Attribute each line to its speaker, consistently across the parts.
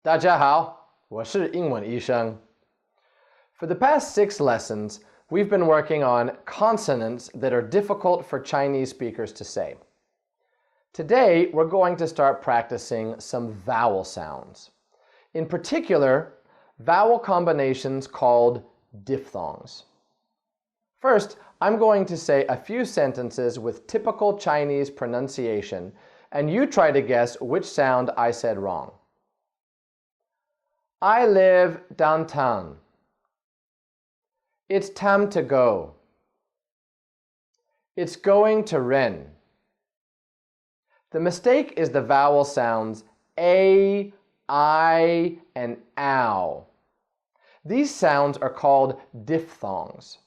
Speaker 1: 大家好，我是英文医生。For the past 6 lessons, we've been working on consonants that are difficult for Chinese speakers to say. Today, we're going to start practicing some vowel sounds. In particular, vowel combinations called diphthongs. First, I'm going to say a few sentences with typical Chinese pronunciation, and you try to guess which sound I said wrong. I live downtown. It's time to go. It's going to rain. The mistake is the vowel sounds a, I, and ow. These sounds are called diphthongs,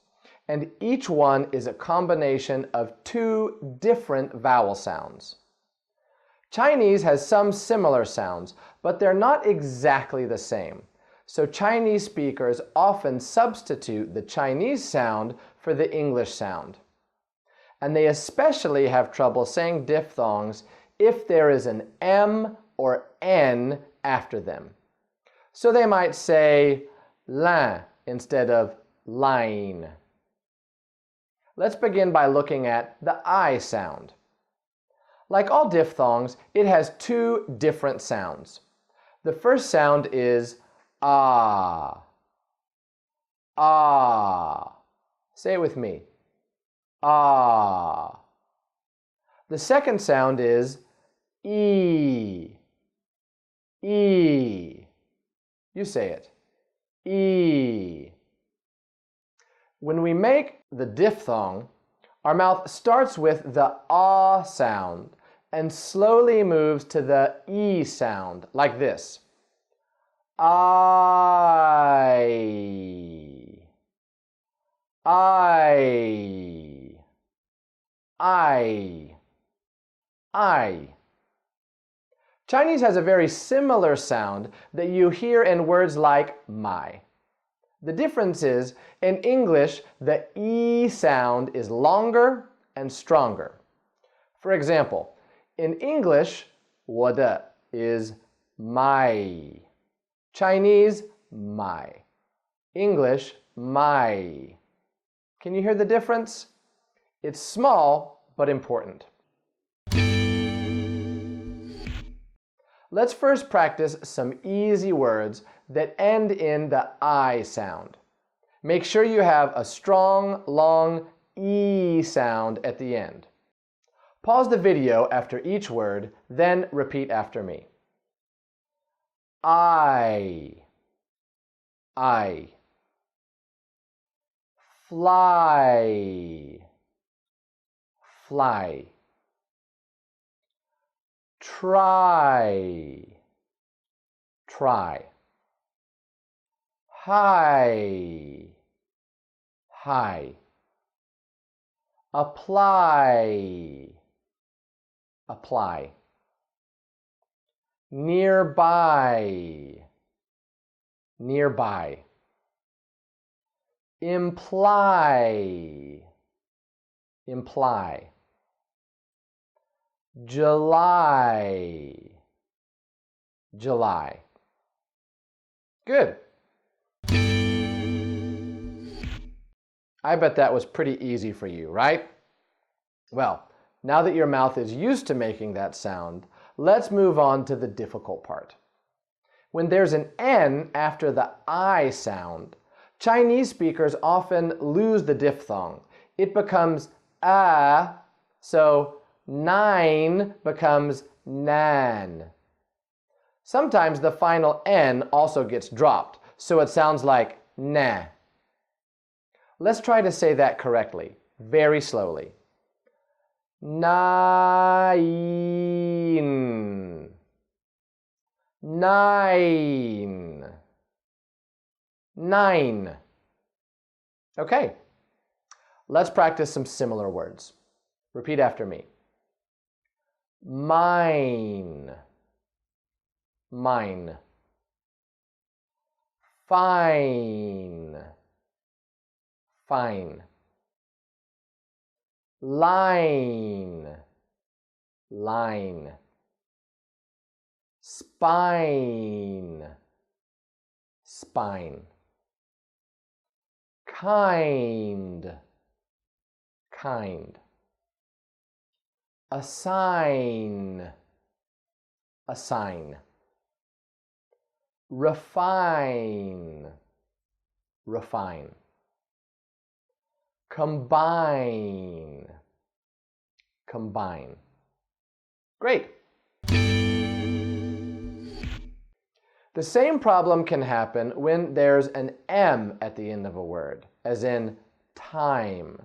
Speaker 1: and each one is a combination of 2 different vowel sounds. Chinese has some similar sounds, but they're not exactly the same. So Chinese speakers often substitute the Chinese sound for the English sound. And they especially have trouble saying diphthongs if there is an M or N after them. So they might say lin instead of line. Let's begin by looking at the I sound. Like all diphthongs, it has 2 different sounds. The first sound is ah. Ah. Say it with me. Ah. The second sound is e. E. You say it. E. When we make the diphthong, our mouth starts with the ah sound and slowly moves to the e sound, like this. I. Chinese has a very similar sound that you hear in words like my. The difference is, in English, the E sound is longer and stronger. For example, in English, 我的 is my. Chinese, my. English, my. Can you hear the difference? It's small, but important. Let's first practice some easy words that end in the I sound. Make sure you have a strong, long E sound at the end. Pause the video after each word, then repeat after me. I. Fly. Fly. Try. Try. High. High. Apply. Apply. Nearby. Nearby. Imply. Imply. July. July. Good. I bet that was pretty easy for you, right? Well, now that your mouth is used to making that sound, let's move on to the difficult part. When there's an N after the I sound, Chinese speakers often lose the diphthong. It becomes a, so 9 becomes nan. Sometimes the final N also gets dropped, so it sounds like na. Let's try to say that correctly, very slowly. Nine. Nine. Nine. Okay, let's practice some similar words. Repeat after me. Mine. Mine. Fine. Fine. Line. Line. spine, spine. Kind, kind. Assign, assign. Refine, refine. Combine, combine. Great. The same problem can happen when there's an M at the end of a word, as in time.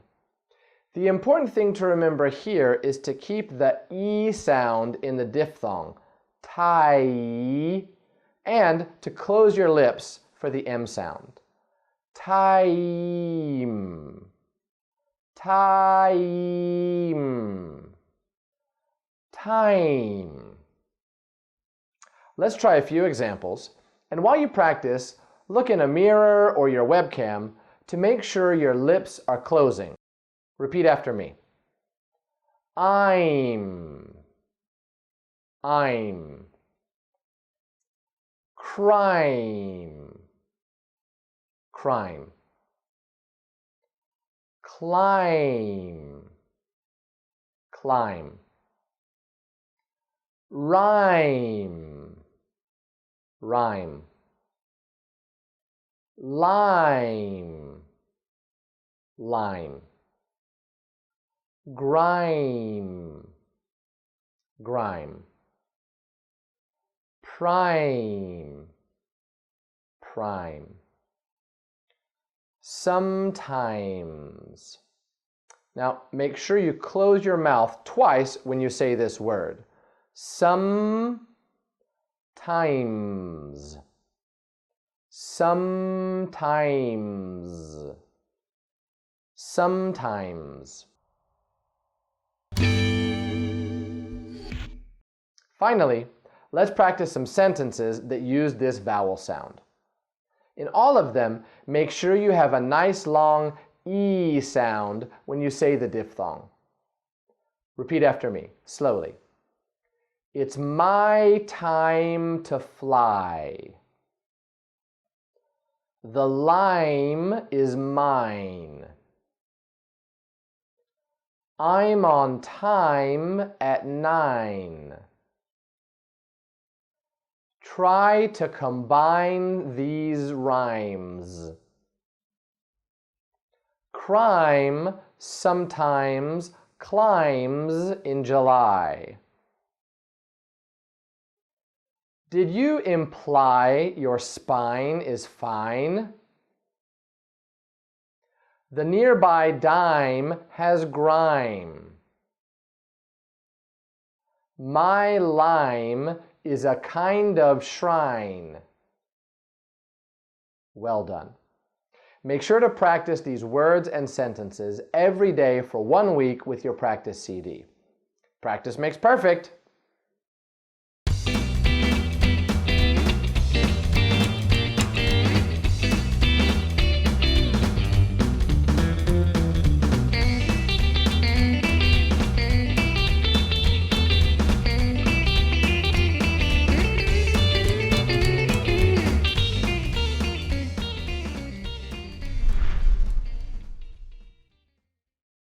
Speaker 1: The important thing to remember here is to keep the E sound in the diphthong, tie, and to close your lips for the M sound. Time, time, time. Let's try a few examples, and while you practice, look in a mirror or your webcam to make sure your lips are closing. Repeat after me. I'm, crime, crime. Climb, climb. Rhyme, rhyme. Lime, lime. Grime, grime. Prime, prime. Sometimes. Now, make sure you close your mouth twice when you say this word. Sometimes. Sometimes. Sometimes. Finally, let's practice some sentences that use this vowel sound. In all of them, make sure you have a nice long E sound when you say the diphthong. Repeat after me, slowly. It's my time to fly. The lime is mine. I'm on time at 9. Try to combine these rhymes. Crime sometimes climbs in July. Did you imply your spine is fine? The nearby dime has grime. My lime is a kind of shrine. Well done. Make sure to practice these words and sentences every day for 1 week with your practice CD. Practice makes perfect.